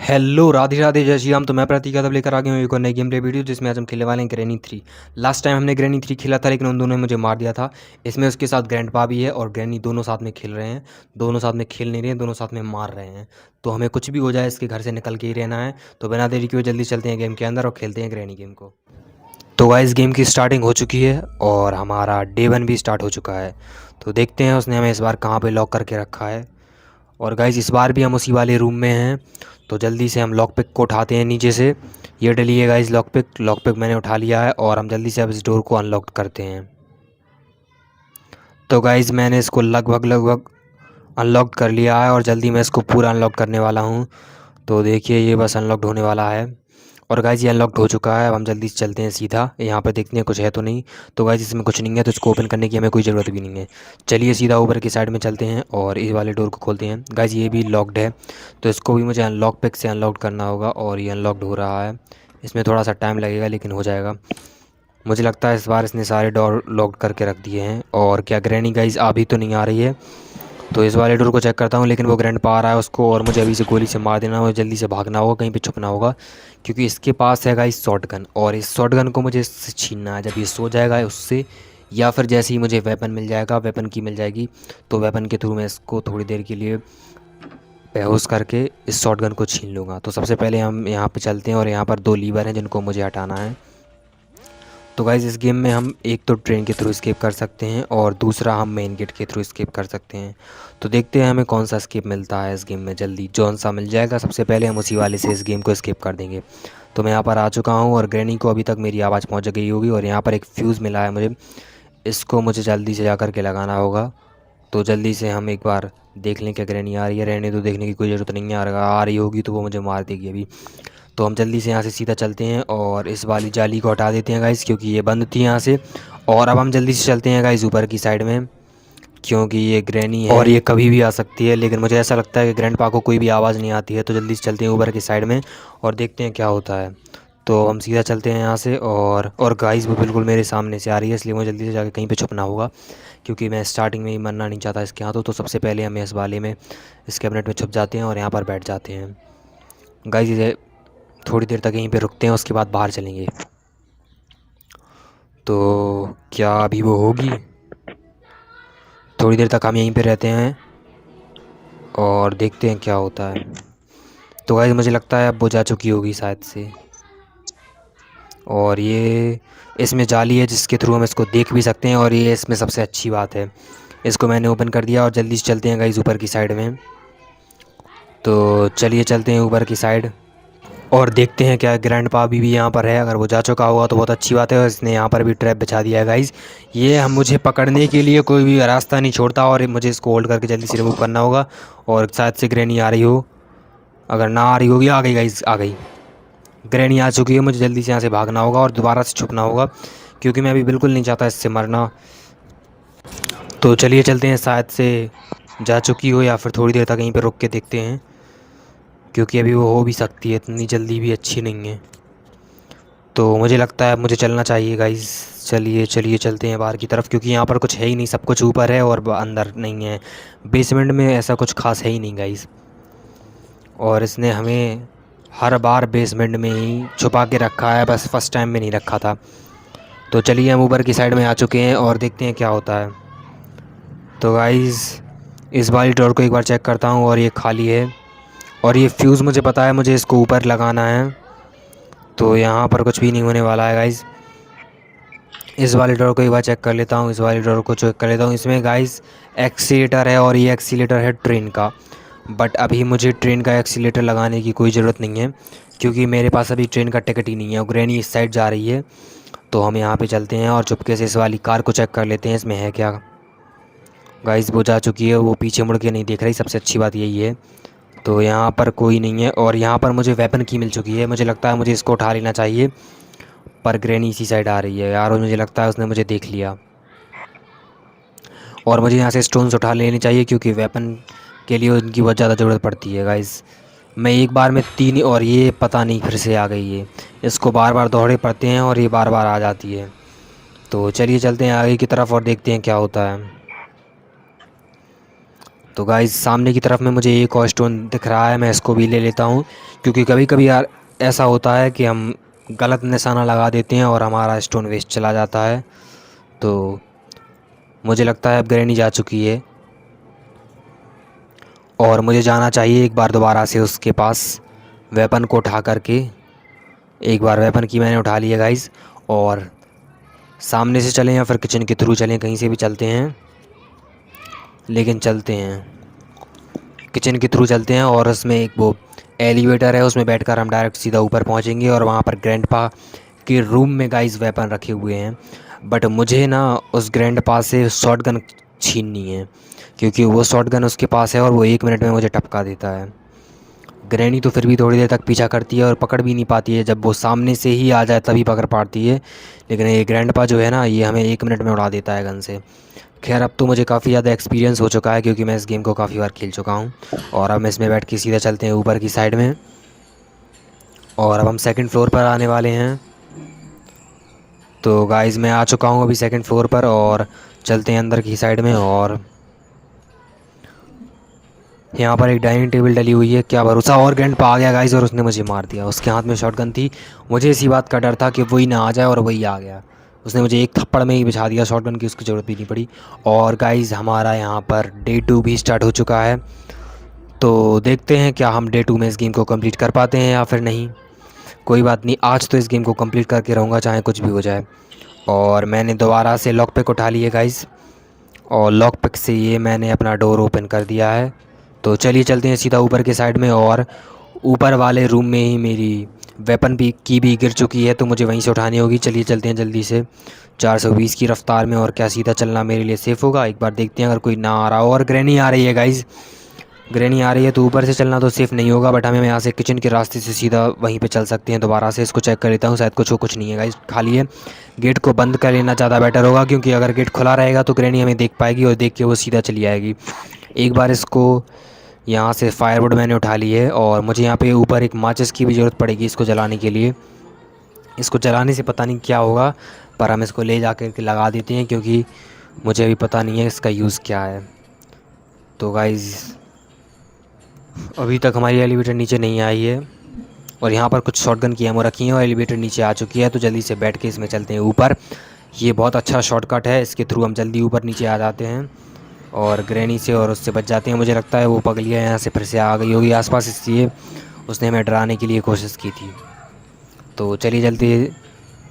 Hello Radhe Radhe जय श्री राम। तो मैं प्रतीक यादव लेकर आ गया हूँ एक और नई गेम प्ले वीडियो जिसमें आज हम खेलने वाले हैं ग्रैनी 3। लास्ट टाइम हमने ग्रैनी 3 खेला था लेकिन उन दोनों ने मुझे मार दिया था। इसमें उसके साथ ग्रैंडपा भी है और ग्रैनी दोनों साथ में खेल रहे हैं। दोनों साथ में खेल नहीं रहे हैं, दोनों साथ में मार रहे हैं। तो हमें कुछ भी हो जाए इसके घर से निकल के ही रहना है। तो बिना देरी के हुए जल्दी चलते हैं गेम के अंदर और खेलते हैं ग्रैनी गेम को। तो गाइस गेम की स्टार्टिंग हो चुकी है और हमारा डे 1 भी स्टार्ट हो चुका है। तो देखते हैं उसने हमें इस बार कहाँ पर लॉक करके रखा है। और गाइज इस बार भी हम उसी वाले रूम में हैं। तो जल्दी से हम लॉक पिक को उठाते हैं नीचे से। ये डली है गाइज लॉक पिक मैंने उठा लिया है और हम जल्दी से अब इस डोर को अनलॉक करते हैं। तो गाइज मैंने इसको लगभग अनलॉक कर लिया है और जल्दी मैं इसको पूरा अनलॉक करने वाला हूँ। तो देखिए ये बस अनलॉक्ड होने वाला है और गाइज ये अनलॉक्ड हो चुका है। अब हम जल्दी से चलते हैं सीधा, यहाँ पे देखते हैं कुछ है तो नहीं। तो गाइज इसमें कुछ नहीं है तो इसको ओपन करने की हमें कोई ज़रूरत भी नहीं है। चलिए सीधा ऊपर की साइड में चलते हैं और इस वाले डोर को खोलते हैं। गाइज ये भी लॉक्ड है तो इसको भी मुझे अनलॉक पिक से अनलॉक करना होगा और ये अनलॉक्ड हो रहा है। इसमें थोड़ा सा टाइम लगेगा लेकिन हो जाएगा। मुझे लगता है इस बार इसने सारे डोर लॉक्ड करके रख दिए हैं। और क्या ग्रैनी गाइज अभी तो नहीं आ रही है। तो इस वाले डोर को चेक करता हूँ लेकिन वो ग्रैंडपा आ रहा है उसको और मुझे अभी से गोली से मार देना होगा। जल्दी से भागना होगा, कहीं पे छुपना होगा क्योंकि इसके पास है गाइस शॉट गन और इस शॉट गन को मुझे इससे छीनना है। जब ये सो जाएगा उससे या फिर जैसे ही मुझे वेपन मिल जाएगा, वेपन की मिल जाएगी तो वेपन के थ्रू मैं इसको थोड़ी देर के लिए बेहोश करके इस शॉट गन को छीन लूँगा। तो सबसे पहले हम यहाँ पर चलते हैं और यहाँ पर 2 लीवर हैं जिनको मुझे हटाना है। तो गाइज़ इस गेम में हम एक तो ट्रेन के थ्रू स्केप कर सकते हैं और दूसरा हम मेन गेट के थ्रू स्केप कर सकते हैं। तो देखते हैं हमें कौन सा स्केप मिलता है इस गेम में। जल्दी जौन सा मिल जाएगा सबसे पहले हम उसी वाले से इस गेम को स्केप कर देंगे। तो मैं यहाँ पर आ चुका हूँ और ग्रैनी को अभी तक मेरी आवाज़ पहुँच गई होगी और यहाँ पर एक फ्यूज़ मिला है मुझे। इसको मुझे जल्दी से जा कर के लगाना होगा। तो जल्दी से हम एक बार देख लें क्या ग्रैनी आ रही है। रहने तो देखने की कोई ज़रूरत नहीं है, आ रही होगी तो वो मुझे मार देगी अभी। तो हम जल्दी से यहाँ से सीधा चलते हैं और इस वाली जाली को हटा देते हैं गाइस क्योंकि ये बंद थी यहाँ से। और अब हम जल्दी से चलते हैं गाइस ऊपर की साइड में क्योंकि ये ग्रैनी है और ये कभी भी आ सकती है। लेकिन मुझे ऐसा लगता है कि ग्रैंडपा को कोई भी आवाज़ नहीं आती है। तो जल्दी से चलते हैं ऊपर की साइड में और देखते हैं क्या होता है। तो हम सीधा चलते हैं यहाँ से और गाइस वो बिल्कुल मेरे सामने से आ रही है इसलिए मुझे जल्दी से जाकर कहीं पे छुपना होगा क्योंकि मैं स्टार्टिंग में ही मरना नहीं चाहता इसके हाथों। तो सबसे पहले हम इस वाले में इस कैबिनेट में छुप जाते हैं और यहाँ पर बैठ जाते हैं। गाइस ये थोड़ी देर तक यहीं पे रुकते हैं उसके बाद बाहर चलेंगे। तो क्या अभी वो होगी? थोड़ी देर तक हम यहीं पे रहते हैं और देखते हैं क्या होता है। तो गाइस मुझे लगता है अब वो जा चुकी होगी शायद से। और ये इसमें जाली है जिसके थ्रू हम इसको देख भी सकते हैं और ये इसमें सबसे अच्छी बात है। इसको मैंने ओपन कर दिया और जल्दी से चलते हैं गाइस ऊपर की साइड में। तो चलिए चलते हैं ऊपर की साइड और देखते हैं क्या ग्रैंडपा भी यहाँ पर है। अगर वो जा चुका होगा तो बहुत अच्छी बात है और इसने यहाँ पर भी ट्रैप बिछा दिया है गाइस। ये हम मुझे पकड़ने के लिए कोई भी रास्ता नहीं छोड़ता और मुझे इसको होल्ड करके जल्दी से रिमूव करना होगा। और शायद से ग्रैनी आ रही हो, अगर ना आ रही होगी आ गई गाइस, आ गई ग्रैनी आ चुकी है। मुझे जल्दी से यहाँ से भागना होगा और दोबारा से छुपना होगा क्योंकि मैं अभी बिल्कुल नहीं चाहता इससे मरना। तो चलिए चलते हैं, शायद से जा चुकी हो या फिर थोड़ी देर तक यहीं पर रुक के देखते हैं क्योंकि अभी वो हो भी सकती है, इतनी जल्दी भी अच्छी नहीं है। तो मुझे लगता है मुझे चलना चाहिए गाइस। चलिए चलिए चलते हैं बाहर की तरफ क्योंकि यहाँ पर कुछ है ही नहीं, सब कुछ ऊपर है और अंदर नहीं है। बेसमेंट में ऐसा कुछ खास है ही नहीं गाइस और इसने हमें हर बार बेसमेंट में ही छुपा के रखा है, बस फर्स्ट टाइम में नहीं रखा था। तो चलिए हम ऊपर की साइड में आ चुके हैं और देखते हैं क्या होता है। तो गाइस इस वाली डोर को एक बार चेक करता हूँ और ये खाली है और ये फ्यूज़ मुझे पता है मुझे इसको ऊपर लगाना है। तो यहाँ पर कुछ भी नहीं होने वाला है गाइस। इस वाले डोर को एक बार चेक कर लेता हूँ, इस वाले डोर को चेक कर लेता हूँ। इसमें गाइस एक्सीलेटर है और ये एक्सीलेटर है ट्रेन का। बट अभी मुझे ट्रेन का एक्सीलेटर लगाने की कोई ज़रूरत नहीं है क्योंकि मेरे पास अभी ट्रेन का टिकट ही नहीं है और ग्रैनी इस साइड जा रही है। तो हम यहाँ पे चलते हैं और चुपके से इस वाली कार को चेक कर लेते हैं इसमें है क्या। गाइस वो जा चुकी है, वो पीछे मुड़ के नहीं देख रही, सबसे अच्छी बात यही है। तो यहाँ पर कोई नहीं है और यहाँ पर मुझे वेपन की मिल चुकी है। मुझे लगता है मुझे इसको उठा लेना चाहिए पर ग्रैनी इसी साइड आ रही है यार और मुझे लगता है उसने मुझे देख लिया। और मुझे यहाँ से स्टोन्स उठा लेनी चाहिए क्योंकि वेपन के लिए उनकी बहुत ज़्यादा ज़रूरत पड़ती है गाइस। मैं एक बार में 3 और ये पता नहीं फिर से आ गई है। इसको बार बार दौड़े पड़ते हैं और ये बार बार आ जाती है। तो चलिए चलते हैं आगे की तरफ और देखते हैं क्या होता है। तो गाइस सामने की तरफ में मुझे एक और स्टोन दिख रहा है, मैं इसको भी ले लेता हूँ, क्योंकि कभी कभी यार ऐसा होता है कि हम गलत निशाना लगा देते हैं और हमारा स्टोन वेस्ट चला जाता है। तो मुझे लगता है अब ग्रैनी जा चुकी है और मुझे जाना चाहिए एक बार दोबारा से उसके पास वेपन को उठा करके। एक बार वेपन की मैंने उठा लिया गाइस, और सामने से चलें या फिर किचन के थ्रू चलें, कहीं से भी चलते हैं, लेकिन चलते हैं किचन के थ्रू चलते हैं। और उसमें एक वो एलिवेटर है, उसमें बैठकर हम डायरेक्ट सीधा ऊपर पहुंचेंगे और वहाँ पर ग्रैंडपा के रूम में गाइस वेपन रखे हुए हैं। बट मुझे ना उस ग्रैंडपा से शॉटगन छीननी है, क्योंकि वो शॉटगन उसके पास है और वो 1 मिनट में मुझे टपका देता है। ग्रैनी तो फिर भी थोड़ी देर तक पीछा करती है और पकड़ भी नहीं पाती है, जब वो सामने से ही आ जाए तभी पकड़ पाती है। लेकिन ये ग्रैंडपा जो है ना, ये हमें 1 मिनट में उड़ा देता है गन से। खैर अब तो मुझे काफ़ी ज़्यादा एक्सपीरियंस हो चुका है, क्योंकि मैं इस गेम को काफ़ी बार खेल चुका हूँ। और अब इसमें बैठ के सीधा चलते हैं ऊपर की साइड में, और अब हम सेकंड फ्लोर पर आने वाले हैं। तो गाइस मैं आ चुका हूँ अभी सेकंड फ्लोर पर, और चलते हैं अंदर की साइड में। और यहाँ पर एक डाइनिंग टेबल डली हुई है, क्या भरोसा, और ग्रैंडपा आ गया गाइस और उसने मुझे मार दिया। उसके हाथ में शॉटगन थी, मुझे इसी बात का डर था कि वही ना आ जाए, और वही आ गया। उसने मुझे एक थप्पड़ में ही बिछा दिया, शॉटगन की उसकी ज़रूरत भी नहीं पड़ी। और गाइस हमारा यहाँ पर डे 2 भी स्टार्ट हो चुका है। तो देखते हैं क्या हम डे 2 में इस गेम को कंप्लीट कर पाते हैं या फिर नहीं। कोई बात नहीं, आज तो इस गेम को कंप्लीट करके रहूँगा, चाहे कुछ भी हो जाए। और मैंने दोबारा से लॉक पिक उठा लिए गाइस, और लॉक पिक से ये मैंने अपना डोर ओपन कर दिया है। तो चलिए चलते हैं सीधा ऊपर के साइड में, और ऊपर वाले रूम में ही मेरी वेपन भी गिर चुकी है, तो मुझे वहीं से उठानी होगी। चलिए चलते हैं जल्दी से 420 की रफ़्तार में। और क्या सीधा चलना मेरे लिए सेफ़ होगा, एक बार देखते हैं। अगर कोई ना आ रहा हो, और ग्रैनी आ रही है गाइज़, ग्रैनी आ रही है, तो ऊपर से चलना तो सेफ़ नहीं होगा। बट हमें यहाँ से किचन के रास्ते से सीधा वहीं पे चल सकते हैं। दोबारा से इसको चेक कर लेता हूँ, शायद कुछ नहीं है गाइस, खाली है। गेट को बंद कर लेना ज़्यादा बेटर होगा, क्योंकि अगर गेट खुला रहेगा तो ग्रैनी हमें देख पाएगी और देख के वो सीधा चली आएगी। एक बार इसको यहाँ से फायरवुड मैंने उठा ली है, और मुझे यहाँ पे ऊपर एक माचिस की भी ज़रूरत पड़ेगी इसको जलाने के लिए। इसको जलाने से पता नहीं क्या होगा, पर हम इसको ले जा कर के लगा देते हैं, क्योंकि मुझे अभी पता नहीं है इसका यूज़ क्या है। तो गाइज़ अभी तक हमारी एलिवेटर नीचे नहीं आई है, और यहाँ पर कुछ शॉटगन की एमो रखी है और एलिवेटर नीचे आ चुकी है। तो जल्दी से बैठ के इसमें चलते हैं ऊपर। ये बहुत अच्छा शॉर्टकट है, इसके थ्रू हम जल्दी ऊपर नीचे आ जाते हैं और ग्रैनी से और उससे बच जाते हैं। मुझे लगता है वो पगलिया यहाँ से फिर से आ गई होगी आसपास, इसलिए उसने हमें डराने के लिए कोशिश की थी। तो चलिए जल्दी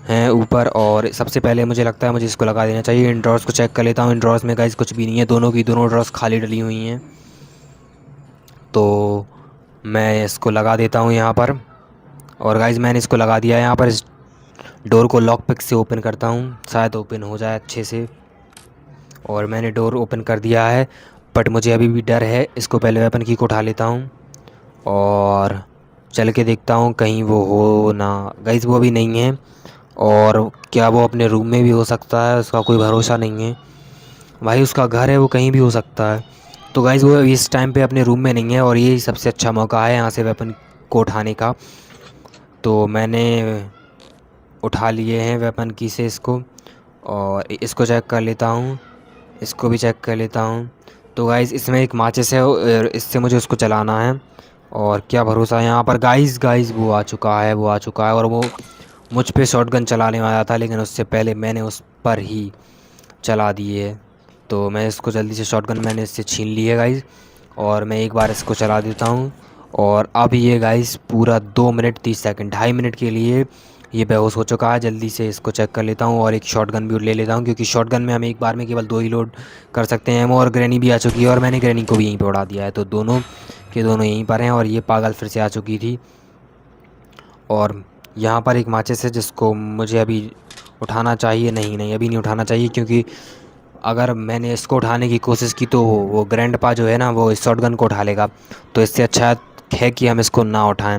हैं ऊपर, और सबसे पहले मुझे लगता है मुझे इसको लगा देना चाहिए। इन ड्रॉर्स को चेक कर लेता हूँ, इन ड्रॉर्स में गाइस कुछ भी नहीं है, दोनों की दोनों ड्रॉर्स खाली डली हुई हैं। तो मैं इसको लगा देता हूँ यहाँ पर, और गाइस मैंने इसको लगा दिया है यहाँ पर। इस डोर को लॉक पिक से ओपन करता हूँ, शायद ओपन हो जाए अच्छे से। और मैंने डोर ओपन कर दिया है, बट मुझे अभी भी डर है। इसको पहले वेपन की को उठा लेता हूँ और चल के देखता हूँ कहीं वो हो ना। गाइस वो अभी नहीं है, और क्या वो अपने रूम में भी हो सकता है, उसका कोई भरोसा नहीं है भाई, उसका घर है, वो कहीं भी हो सकता है। तो गाइस वो इस टाइम पे अपने रूम में नहीं है, और यही सबसे अच्छा मौका है यहाँ से वेपन को उठाने का। तो मैंने उठा लिए हैं वेपन की से इसको, और इसको चेक कर लेता हूँ, इसको भी चेक कर लेता हूँ। तो गाइस इसमें एक माचिस है, और इससे मुझे उसको चलाना है। और क्या भरोसा है यहाँ पर, गाइस गाइस वो आ चुका है, वो आ चुका है, और वो मुझ पे शॉटगन चलाने वाला था, लेकिन उससे पहले मैंने उस पर ही चला दिए। तो मैं इसको जल्दी से शॉटगन मैंने इससे छीन ली है गाइस, और मैं एक बार इसको चला देता हूँ। और अब ये गाइस पूरा 2 मिनट 30 सेकंड 2.5 मिनट के लिए ये बेहोश हो चुका है। जल्दी से इसको चेक कर लेता हूँ, और एक शॉटगन भी ले लेता हूँ, क्योंकि शॉटगन में हम एक बार में केवल 2 ही लोड कर सकते हैं। और ग्रैनी भी आ चुकी है, और मैंने ग्रैनी को भी यहीं पर उड़ा दिया है, तो दोनों के दोनों यहीं पर हैं। और ये पागल फिर से आ चुकी थी, और यहाँ पर एक माचिस है जिसको मुझे अभी उठाना चाहिए। नहीं नहीं, अभी नहीं उठाना चाहिए, क्योंकि अगर मैंने इसको उठाने की कोशिश की तो वो ग्रैंडपा जो है ना, वो इस शॉटगन को उठा लेगा। तो इससे अच्छा है कि हम इसको ना उठाएं।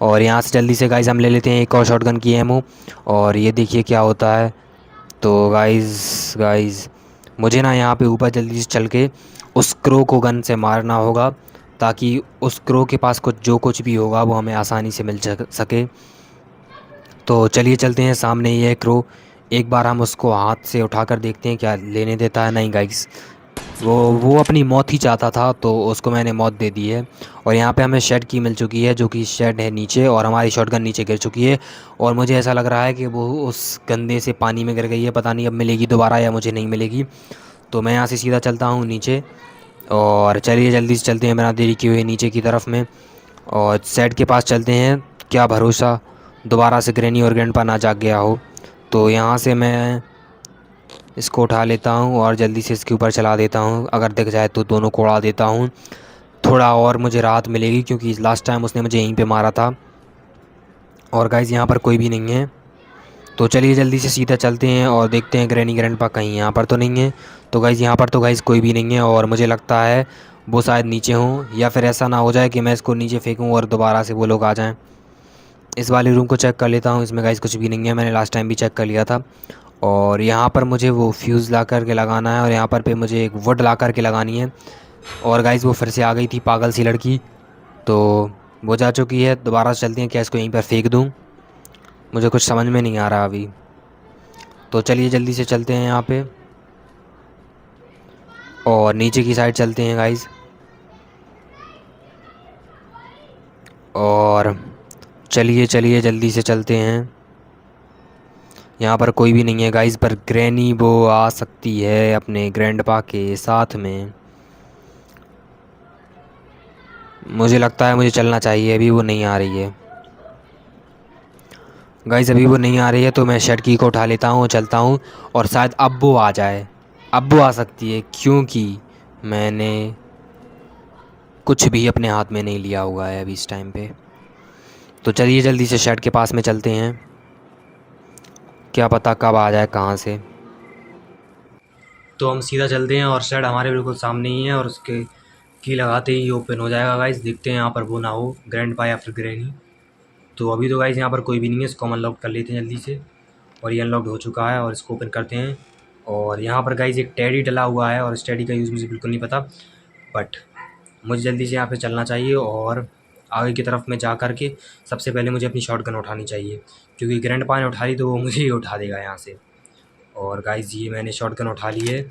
और यहाँ से जल्दी से गाइस हम ले लेते हैं एक और शॉटगन की एमो, और ये देखिए क्या होता है। तो गाइस गाइस मुझे ना यहाँ पे ऊपर जल्दी से चल के उस क्रो को गन से मारना होगा, ताकि उस क्रो के पास कुछ भी होगा वो हमें आसानी से मिल सके। तो चलिए चलते हैं, सामने ये क्रो, एक बार हम उसको हाथ से उठाकर देखते हैं क्या लेने देता है। नहीं गाइस, वो अपनी मौत ही चाहता था, तो उसको मैंने मौत दे दी है। और यहाँ पे हमें शेड की मिल चुकी है, जो कि शेड है नीचे, और हमारी शॉटगन नीचे गिर चुकी है। और मुझे ऐसा लग रहा है कि वो उस गंदे से पानी में गिर गई है, पता नहीं अब मिलेगी दोबारा या मुझे नहीं मिलेगी। तो मैं यहाँ से सीधा चलता हूँ नीचे। और चलिए जल्दी से चलते हैं बिना देरी किए हुए नीचे की तरफ में, और शेड के पास चलते हैं। क्या भरोसा दोबारा से ग्रैनी और ग्रैंडपा ना जाग गया हो। तो यहाँ से मैं इसको उठा लेता हूँ और जल्दी से इसके ऊपर चला देता हूँ, अगर दिख जाए तो दोनों को उड़ा देता हूँ। थोड़ा और मुझे राहत मिलेगी, क्योंकि लास्ट टाइम उसने मुझे यहीं पे मारा था। और गाइज़ यहाँ पर कोई भी नहीं है, तो चलिए जल्दी से सीधा चलते हैं और देखते हैं ग्रैनी ग्रैंडपा कहीं यहाँ पर तो नहीं है। तो गाइज़ यहाँ पर तो गाइज़ कोई भी नहीं है, और मुझे लगता है वो शायद नीचे हों, या फिर ऐसा ना हो जाए कि मैं इसको नीचे फेंकूँ और दोबारा से वो लोग आ जाएँ। इस वाले रूम को चेक कर लेता हूँ, इसमें गाइज़ कुछ भी नहीं है, मैंने लास्ट टाइम भी चेक कर लिया था। और यहाँ पर मुझे वो फ्यूज़ ला कर के लगाना है, और यहाँ पर मुझे एक वुड ला कर के लगानी है। और गाइज़ वो फिर से आ गई थी पागल सी लड़की, तो वो जा चुकी है। दोबारा चलते हैं, क्या इसको यहीं पर फेंक दूँ, मुझे कुछ समझ में नहीं आ रहा अभी। तो चलिए जल्दी से चलते हैं यहाँ पे, और नीचे की साइड चलते हैं गाइज़। और चलिए चलिए जल्दी से चलते हैं। यहाँ पर कोई भी नहीं है गाइज़, पर ग्रैनी वो आ सकती है अपने ग्रैंडपा के साथ में। मुझे लगता है मुझे चलना चाहिए, अभी वो नहीं आ रही है गाइज़, अभी वो नहीं आ रही है। तो मैं शेड की को उठा लेता हूँ, चलता हूँ, और शायद अब वो आ जाए। अब वो आ सकती है, क्योंकि मैंने कुछ भी अपने हाथ में नहीं लिया हुआ है अभी इस टाइम पे। तो चलिए जल्दी से शेड के पास में चलते हैं, क्या पता कब आ जाए कहाँ से। तो हम सीधा चलते हैं, और शेड हमारे बिल्कुल सामने ही है, और उसके की लगाते ही ओपन हो जाएगा गाइज़। देखते हैं यहाँ पर वो ना हो ग्रैंडपा या फिर ग्रैनी। तो अभी तो गाइज़ यहाँ पर कोई भी नहीं है, इसको हम अनलॉक कर लेते हैं जल्दी से। और ये अनलॉक हो चुका है, और इसको ओपन करते हैं। और यहाँ पर गाइज़ एक टेडी डला हुआ है, और इस टेडी का यूज़ मुझे बिल्कुल नहीं पता, बट मुझे जल्दी से यहाँ पे चलना चाहिए। और आगे की तरफ में जा कर के सबसे पहले मुझे अपनी शॉटगन उठानी चाहिए, क्योंकि ग्रैंडपा ने उठा ली तो वो मुझे ही उठा देगा यहाँ से। और गाइज़ ये मैंने शॉटगन उठा ली है,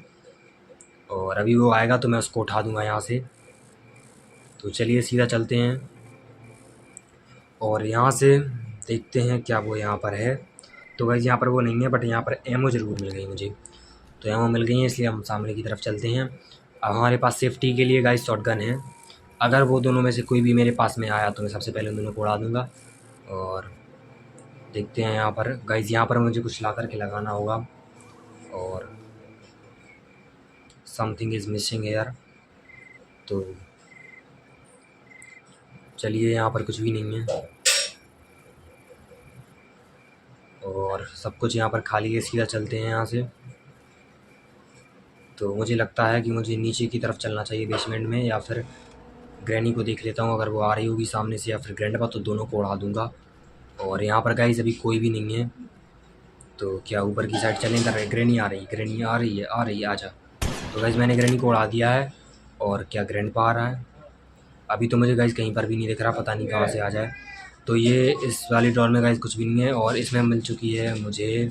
और अभी वो आएगा तो मैं उसको उठा दूँगा यहाँ से। तो चलिए सीधा चलते हैं, और यहाँ से देखते हैं क्या वो यहाँ पर है। तो गाइज़ यहाँ पर वो नहीं है, बट यहाँ पर एमओ ज़रूर मिल गई मुझे। तो एमओ मिल गई है, इसलिए हम सामने की तरफ चलते हैं। अब हमारे पास सेफ्टी के लिए गाइज़ शॉटगन है। अगर वो दोनों में से कोई भी मेरे पास में आया तो मैं सबसे पहले उन दोनों को उड़ा दूँगा। और देखते हैं यहाँ पर गाइज़, यहाँ पर मुझे कुछ ला कर के लगाना होगा, और समथिंग इज़ मिसिंग हेयर। तो चलिए यहाँ पर कुछ भी नहीं है, और सब कुछ यहाँ पर खाली है। सीधा चलते हैं यहाँ से। तो मुझे लगता है कि मुझे नीचे की तरफ चलना चाहिए बेसमेंट में, या फिर ग्रैनी को देख लेता हूँ, अगर वो आ रही होगी सामने से या फिर ग्रैंडपा, तो दोनों को उड़ा दूँगा। और यहाँ पर गाइज़ अभी कोई भी नहीं है, तो क्या ऊपर की साइड चलें। कर ग्रैनी आ रही है, ग्रैनी आ रही है, आ रही है, आजा। तो गाइज़ मैंने ग्रैनी को उड़ा दिया है, और क्या ग्रैंडपा आ रहा है। अभी तो मुझे गाइज़ कहीं पर भी नहीं दिख रहा, पता नहीं कहाँ से आ जाए। तो ये इस वाली ड्रॉर में गाइज़ कुछ भी नहीं है, और इसमें मिल चुकी है मुझे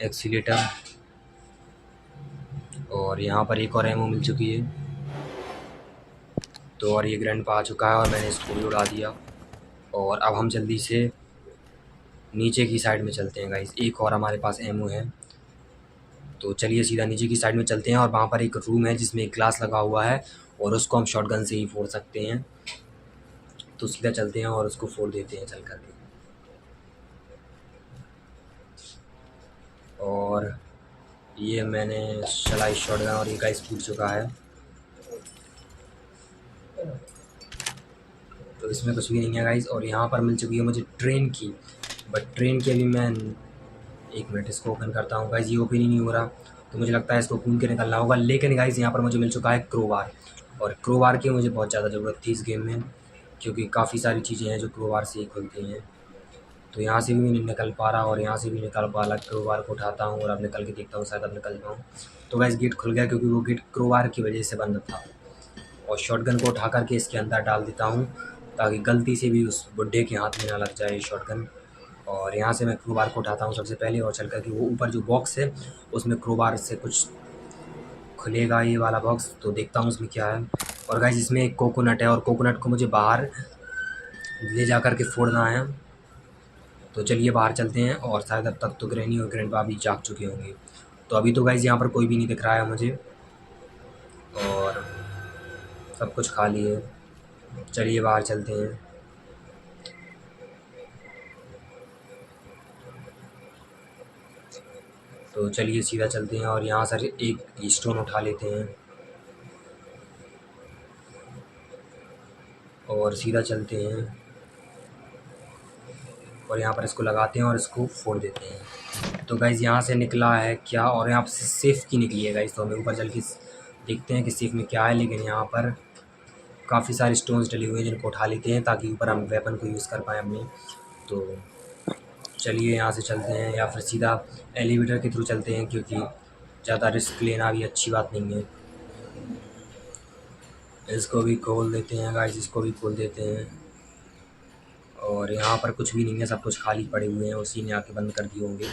एक्सीलेटर, और यहाँ पर एक और एमओ मिल चुकी है। तो और ये ग्रैंडपा आ चुका है, और मैंने इसको भी उड़ा दिया। और अब हम जल्दी से नीचे की साइड में चलते हैं गाइज़, एक और हमारे पास एमओ है। तो चलिए सीधा नीचे की साइड में चलते हैं, और वहाँ पर एक रूम है जिसमें एक ग्लास लगा हुआ है, और उसको हम शॉटगन से ही फोड़ सकते हैं। तो सीधा चलते हैं और उसको फोड़ देते हैं चल करके। और ये मैंने चलाई शॉटगन, और ये गाइस फूट चुका है। तो इसमें कुछ भी नहीं है गाइस। और यहाँ पर मिल चुकी है मुझे ट्रेन की, बट ट्रेन की अभी मैं एक मिनट इसको ओपन करता हूँ गाइस, ये ओपन ही नहीं हो रहा। तो मुझे लगता है इसको घूम के निकलना होगा। लेकिन गाइस यहाँ पर मुझे मिल चुका है क्रोबार, और क्रोबार की मुझे बहुत ज़्यादा ज़रूरत थी इस गेम में, क्योंकि काफ़ी सारी चीज़ें हैं जो क्रोबार से ही खुलती हैं। तो यहाँ से भी नहीं निकल पा रहा, और यहाँ से भी निकल पा रहा। क्रोबार को उठाता हूँ और अब निकल के देखता हूँ, शायद अब निकल पाऊँ। तो गाइस गेट खुल गया, क्योंकि वो गेट क्रोबार की वजह से बंद था। और शॉटगन को उठा करके इसके अंदर डाल देता हूँ, ताकि गलती से भी उस बुड्ढे के हाथ में ना लग जाए शॉटगन। और यहाँ से मैं क्रोबार को उठाता हूँ सबसे पहले, और चल कर के वो ऊपर जो बॉक्स है उसमें क्रोबार से कुछ खुलेगा ये वाला बॉक्स, तो देखता हूँ उसमें क्या है। और गाइस इसमें एक कोकोनट है और कोकोनट को मुझे बाहर ले जा कर के फोड़ना है। तो चलिए बाहर चलते हैं और शायद अब तक तो ग्रैनी और ग्रैंडपा भी जाग चुके होंगे। तो अभी तो गाइस यहाँ पर कोई भी नहीं दिख रहा है मुझे और सब कुछ खाली है। चलिए बाहर चलते हैं। तो चलिए सीधा चलते हैं और यहाँ सर एक स्टोन उठा लेते हैं और सीधा चलते हैं और यहाँ पर इसको लगाते हैं और इसको फोड़ देते हैं। तो गाइज़ यहाँ से निकला है क्या, और यहाँ से सेफ़ की निकली है गाइज़। तो हमें ऊपर चल के देखते हैं कि सेफ़ में क्या है। लेकिन यहाँ पर काफ़ी सारे स्टोन्स डले हुए हैं जिनको उठा लेते हैं ताकि ऊपर हम वेपन को यूज़ कर पाएँ अपने। तो चलिए यहाँ से चलते हैं या फिर सीधा एलिवेटर के थ्रू चलते हैं, क्योंकि ज़्यादा रिस्क लेना भी अच्छी बात नहीं है। इसको भी खोल देते हैं गाइस, इसको भी खोल देते हैं। और यहाँ पर कुछ भी नहीं है, सब कुछ खाली पड़े हुए हैं, उसी ने आके बंद कर दिए होंगे।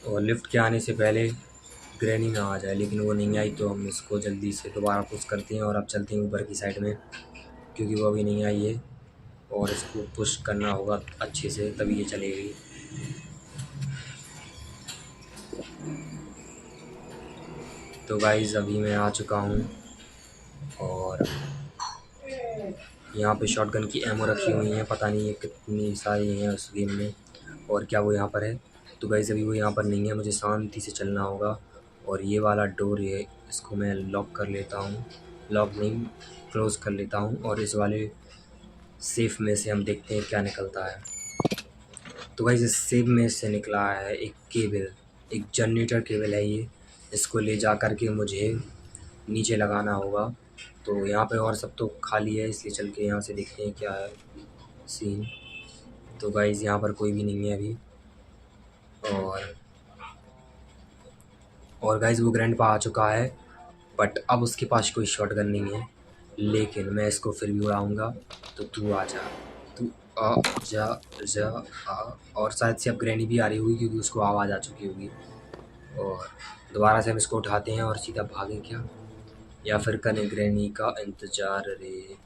और लिफ्ट के आने से पहले ग्रैनी ना आ जाए, लेकिन वो नहीं आई तो हम इसको जल्दी से दोबारा पुश करते हैं और अब चलते हैं ऊपर की साइड में, क्योंकि वो अभी नहीं आई है और इसको पुश करना होगा अच्छे से तभी ये चलेगी। तो गाइस अभी मैं आ चुका हूँ और यहाँ पे शॉटगन की एमो रखी हुई हैं, पता नहीं ये कितनी सारी हैं उस गेम में और क्या वो यहाँ पर है। तो गाइस अभी वो यहाँ पर नहीं है, मुझे शांति से चलना होगा। और ये वाला डोर है, इसको मैं लॉक कर लेता हूँ, लॉक नहीं क्लोज़ कर लेता हूँ। और इस वाले सेफ़ में से हम देखते हैं क्या निकलता है। तो गाइस इस सेफ़ में से निकला है एक केबल, एक जनरेटर केबल है ये। इसको ले जा कर के मुझे नीचे लगाना होगा। तो यहाँ पे और सब तो खाली है, इसलिए चल के यहाँ से देखते हैं क्या है सीन। तो गाइस यहाँ पर कोई भी नहीं है अभी। और गाइस वो ग्रैंडपा आ चुका है, बट अब उसके पास कोई शॉटगन नहीं है, लेकिन मैं इसको फिर भी उड़ाऊँगा। तो तू आ जा, तू आ जा जा आ। और शायद से अब ग्रैनी भी आ रही होगी क्योंकि उसको आवाज़ आ चुकी होगी। और दोबारा से हम इसको उठाते हैं और सीधा भागें क्या, या फिर करें ग्रैनी का इंतज़ार। रे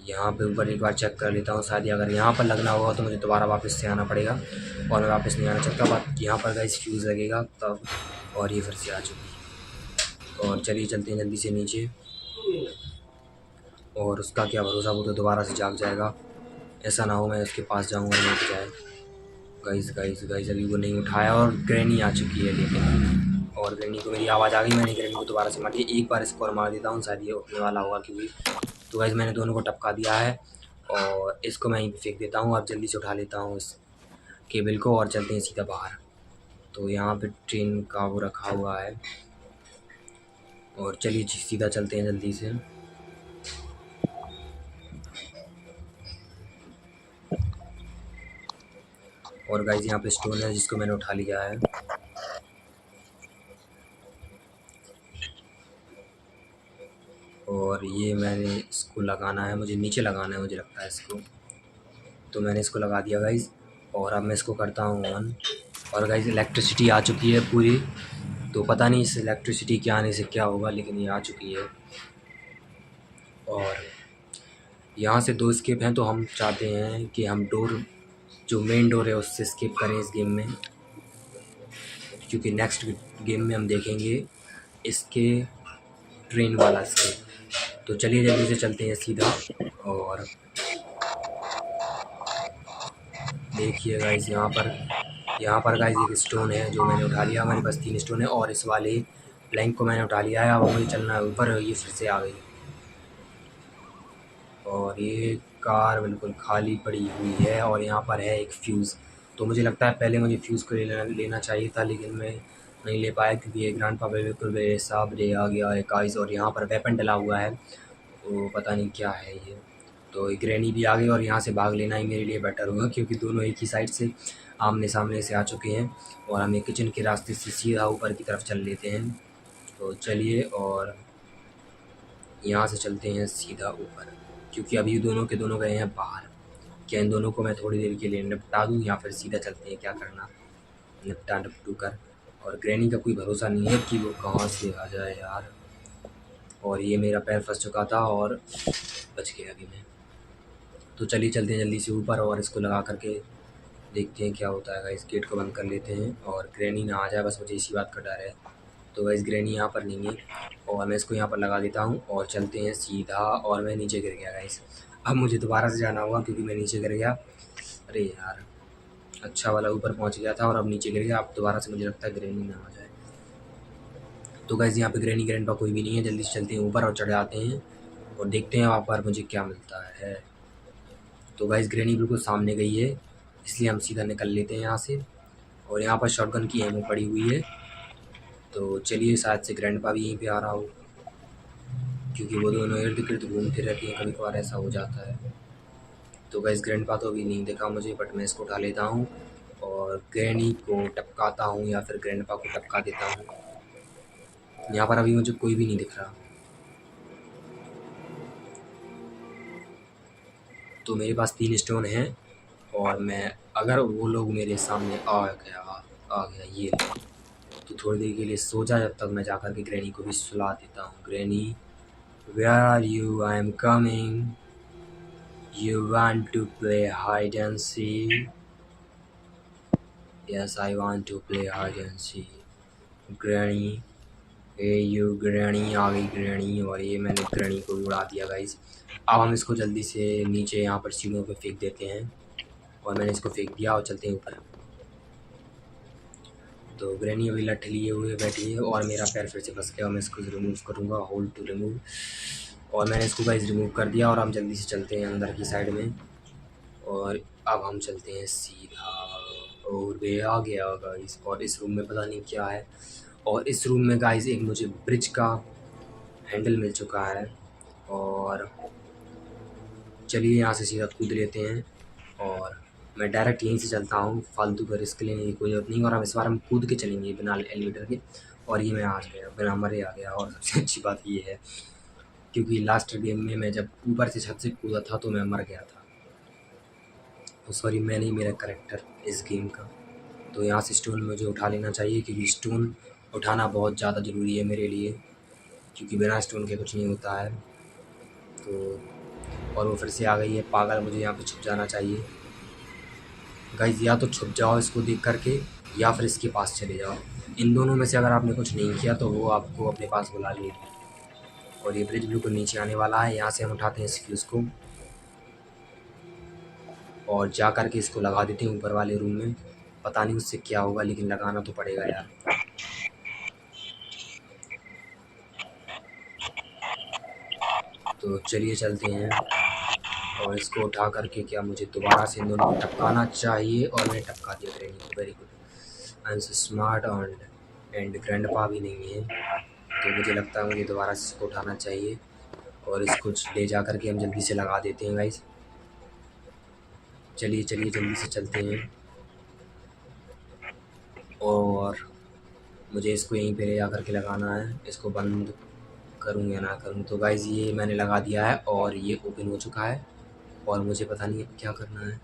यहाँ पे ऊपर एक बार चेक कर लेता हूँ, शायद अगर यहाँ पर लगना होगा तो मुझे दोबारा वापस से आना पड़ेगा और मैं वापस नहीं आना चाहता। बट यहाँ पर गाइस फ्यूज़ लगेगा तब, और ये फिर से आ चुकी। और चलिए चलते हैं जल्दी से नीचे। और उसका क्या भरोसा, वो तो दोबारा से जाग जाएगा। ऐसा ना हो मैं उसके पास जाऊँ और उठ जाए। गाइस गाइस गाइस अभी वो नहीं उठाया और ग्रैनी आ चुकी है, लेकिन और ग्रैनी को मेरी आवाज़ आ गई। मैंने ग्रैनी को दोबारा से मार दिया, एक बार इसको और मार देता हूँ, शायद ये उठने वाला होगा क्योंकि। तो गाइस मैंने दोनों को टपका दिया है और इसको मैं यहीं फेंक देता हूँ। अब जल्दी से उठा लेता हूँ इस केबल को और चलते हैं सीधा बाहर। तो यहाँ पे ट्रेन का वो रखा हुआ है और चलिए सीधा चलते हैं जल्दी से। और गाइस यहाँ पे स्टोन है जिसको मैंने उठा लिया है। और ये मैंने इसको लगाना है, मुझे नीचे लगाना है मुझे लगता है इसको। तो मैंने इसको लगा दिया गाइस और अब मैं इसको करता हूँ ऑन। और गाइस इलेक्ट्रिसिटी आ चुकी है पूरी। तो पता नहीं इस इलेक्ट्रिसिटी के आने से क्या होगा, लेकिन ये आ चुकी है। और यहाँ से 2 स्केप हैं, तो हम चाहते हैं कि हम डोर जो मेन डोर है उससे स्किप करें इस गेम में, क्योंकि नेक्स्ट गेम में हम देखेंगे इसके ट्रेन वाला स्केप। तो चलिए जल्दी से चलते हैं सीधा। और देखिए गाइस यहाँ पर गाइस एक स्टोन है जो मैंने उठा लिया। हमारे पास 3 स्टोन है और इस वाले प्लैंक को मैंने उठा लिया है। अब मुझे चलना है ऊपर, ये फिर से आ गई। और ये कार बिल्कुल खाली पड़ी हुई है और यहाँ पर है एक फ्यूज़। तो मुझे लगता है पहले मुझे फ्यूज़ को लेना चाहिए था, लेकिन मैं नहीं ले पाया क्योंकि ये ग्रैंडपा बिल्कुल मेरे सामने आ गया है गाइस। और यहाँ पर वेपन डला हुआ है, तो पता नहीं क्या है ये। तो एक ग्रैनी भी आ गई और यहाँ से भाग लेना ही मेरे लिए बेटर होगा, क्योंकि दोनों एक ही साइड से आमने सामने से आ चुके हैं। और हमें किचन के रास्ते से सीधा ऊपर की तरफ चल लेते हैं। तो चलिए और यहाँ से चलते हैं सीधा ऊपर, क्योंकि अभी दोनों के दोनों गए हैं बाहर। क्या इन दोनों को मैं थोड़ी देर के लिए निपटा दूँ या फिर सीधा चलते हैं, क्या करना, निपटा निपटू कर। और ग्रैनी का कोई भरोसा नहीं है कि वो कहाँ से आ जाए यार। और ये मेरा पैर फंस चुका था और बच गया अभी मैं। तो चलिए चलते हैं जल्दी से ऊपर और इसको लगा करके देखते हैं क्या होता है। इस गेट को बंद कर लेते हैं और ग्रैनी ना आ जाए, बस मुझे इसी बात का डर है। तो इस ग्रैनी यहाँ पर नहीं है और मैं इसको यहाँ पर लगा देता हूँ और चलते हैं सीधा। और मैं नीचे गिर गया गाइस। अब मुझे दोबारा से जाना होगा क्योंकि मैं नीचे गिर गया। अरे यार, अच्छा वाला ऊपर पहुँच गया था और अब नीचे गिर गया। अब दोबारा से मुझे लगता है ग्रैनी ना आ जाए। तो गाइस यहाँ पे ग्रैनी ग्रैंडपा कोई भी नहीं है। जल्दी से चलते हैं ऊपर और चढ़ जाते हैं और देखते हैं वहाँ पर मुझे क्या मिलता है। तो गाइस ग्रैनी बिल्कुल सामने गई है, इसलिए हम सीधा निकल लेते हैं यहाँ से। और यहाँ पर शॉटगन की एमो पड़ी हुई है। तो चलिए, शायद से ग्रैंडपा भी यहीं पे आ रहा हो क्योंकि वो दोनों इर्द गिर्द घूमते रहती हैं, कभी कभार ऐसा हो जाता है। तो गाइस ग्रैंडपा तो अभी नहीं दिखा मुझे, बट मैं इसको उठा लेता हूँ और ग्रैनी को टपकाता हूँ या फिर ग्रैंडपा को टपका देता हूँ। यहाँ पर अभी मुझे कोई भी नहीं दिख रहा। तो मेरे पास 3 स्टोन हैं और मैं, अगर वो लोग मेरे सामने आ गया ये, तो थोड़ी देर के लिए सो जा, जब तक मैं जाकर के ग्रैनी को भी सुला देता हूँ। Granny, where are you? I am coming. You want to play hide and seek? Yes, I want to play hide and seek. Granny, ए यू ग्रैनी, आ गई ग्रैनी। और ये मैंने ग्रैनी को भी उड़ा दिया गाइस। अब हम इसको जल्दी से नीचे यहाँ पर सीढ़ियों पे फेंक देते हैं और मैंने इसको फेंक दिया और चलते हैं ऊपर। तो ग्रैनी अभी लठ लिए हुए बैठी है और मेरा पैर फिर से फंस गया और मैं इसको रिमूव करूँगा, होल्ड टू रिमूव। और मैंने इसको गाइस रिमूव कर दिया और हम जल्दी से चलते हैं अंदर की साइड में। और अब हम चलते हैं सीधा, और वे आ गया गाइस। और इस रूम में पता नहीं क्या है। और इस रूम में गाइस एक मुझे ब्रिज का हैंडल मिल चुका है। और चलिए यहाँ से सीधा कूद लेते हैं और मैं डायरेक्ट यहीं से चलता हूँ, फालतू का रिस्क लेने की कोई ज़रूरत नहीं। और हम इस बार हम कूद के चलेंगे बिना एलिवेटर के। और ये मैं आ गया, बिना मरे आ गया। और सबसे अच्छी बात ये है क्योंकि लास्ट गेम में मैं जब ऊपर से छत से कूदा था तो मैं मर गया था। तो सॉरी, मैं नहीं, मेरा करेक्टर इस गेम का। तो यहाँ से स्टोन मुझे उठा लेना चाहिए क्योंकि स्टोन उठाना बहुत ज़्यादा ज़रूरी है मेरे लिए, क्योंकि बिना स्टोन के कुछ नहीं होता है। तो और वो फिर से आ गई है पागल, मुझे यहाँ पे छुप जाना चाहिए गाइज। या तो छुप जाओ इसको देख करके या फिर इसके पास चले जाओ। इन दोनों में से अगर आपने कुछ नहीं किया तो वो आपको अपने पास बुला लेगी। और ये ब्रिज बिल्कुल नीचे आने वाला है। यहाँ से हम उठाते हैं इस फ्यूज़ को और जा कर के इसको लगा देते हैं ऊपर वाले रूम में। पता नहीं उससे क्या होगा, लेकिन लगाना तो पड़ेगा यार। तो चलिए चलते हैं और इसको उठा करके, क्या मुझे दोबारा से इन दोनों को टपकाना चाहिए? और मैंने टपका दिया ग्रैनी को, very good. I am so smart. And grandpa भी नहीं है, तो मुझे लगता है मुझे दोबारा से इसको उठाना चाहिए और इसको ले जा करके हम जल्दी से लगा देते हैं गाइस। चलिए चलिए जल्दी से चलते हैं और मुझे इसको यहीं पे ले जा करके लगाना है। इसको बंद करूँ या ना करूँ? तो गाइस ये मैंने लगा दिया है और ये ओपन हो चुका है और मुझे पता नहीं अब क्या करना है।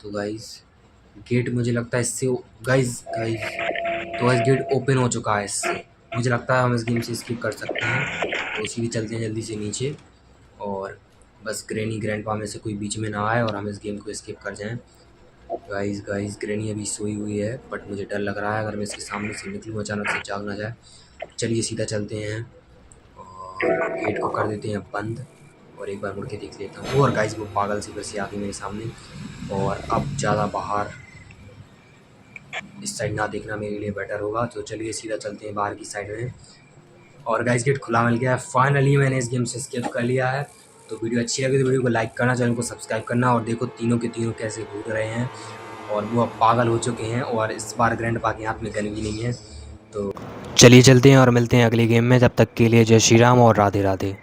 तो गाइस गेट, मुझे लगता है इससे गाइस तो गाइस गेट ओपन हो चुका है इससे। मुझे लगता है हम इस गेम से स्किप कर सकते हैं। तो इसी भी चलते हैं जल्दी से नीचे और बस ग्रैनी ग्रैंडपा में से कोई बीच में ना आए और हम इस गेम को स्किप कर जाएं। गाइस ग्रैनी अभी सोई हुई है, बट मुझे डर लग रहा है अगर मैं इसके सामने से निकलूँ अचानक से जाग ना जाए। चलिए सीधा चलते हैं और गेट को कर देते हैं बंद और एक बार मुड़ के देख लेता हूँ। और गाइस वो पागल सी फिर से आ गई मेरे सामने। और अब ज़्यादा बाहर इस साइड ना देखना मेरे लिए बेटर होगा। तो चलिए सीधा चलते हैं बाहर की साइड में। और गाइस गेट खुला मिल गया है। फाइनली मैंने इस गेम से स्किप कर लिया है। तो वीडियो अच्छी लगी तो वीडियो को लाइक करना, चैनल को सब्सक्राइब करना। और देखो तीनों के तीनों कैसे कूद रहे हैं और वो अब पागल हो चुके हैं और इस बार ग्रैंडपा के हाथ में गन भी नहीं है। तो चलिए चलते हैं और मिलते हैं अगले गेम में। तब तक के लिए जय श्री राम और राधे राधे।